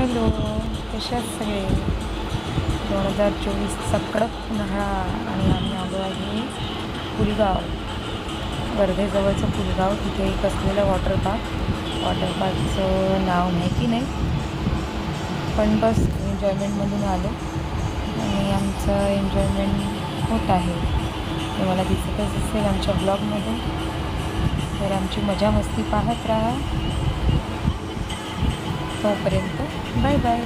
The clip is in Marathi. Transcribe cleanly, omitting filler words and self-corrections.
हॅलो, कसे आहेत सगळे? 2024चा कडक उन्हाळा आणि आम्ही आलो आहे पुलगाव, वर्धेजवळचं पुलगाव. तिथे एक असलेलं वॉटर पार्कचं नाव माहिती नाही, पण बस एन्जॉयमेंटमधून आलो आणि आमचं एन्जॉयमेंट होत आहे. तुम्हाला दिसतच असेल आमच्या ब्लॉगमध्ये. तर आमची मजा मस्ती पाहत राहा. तोपर्यंत बाय बाय.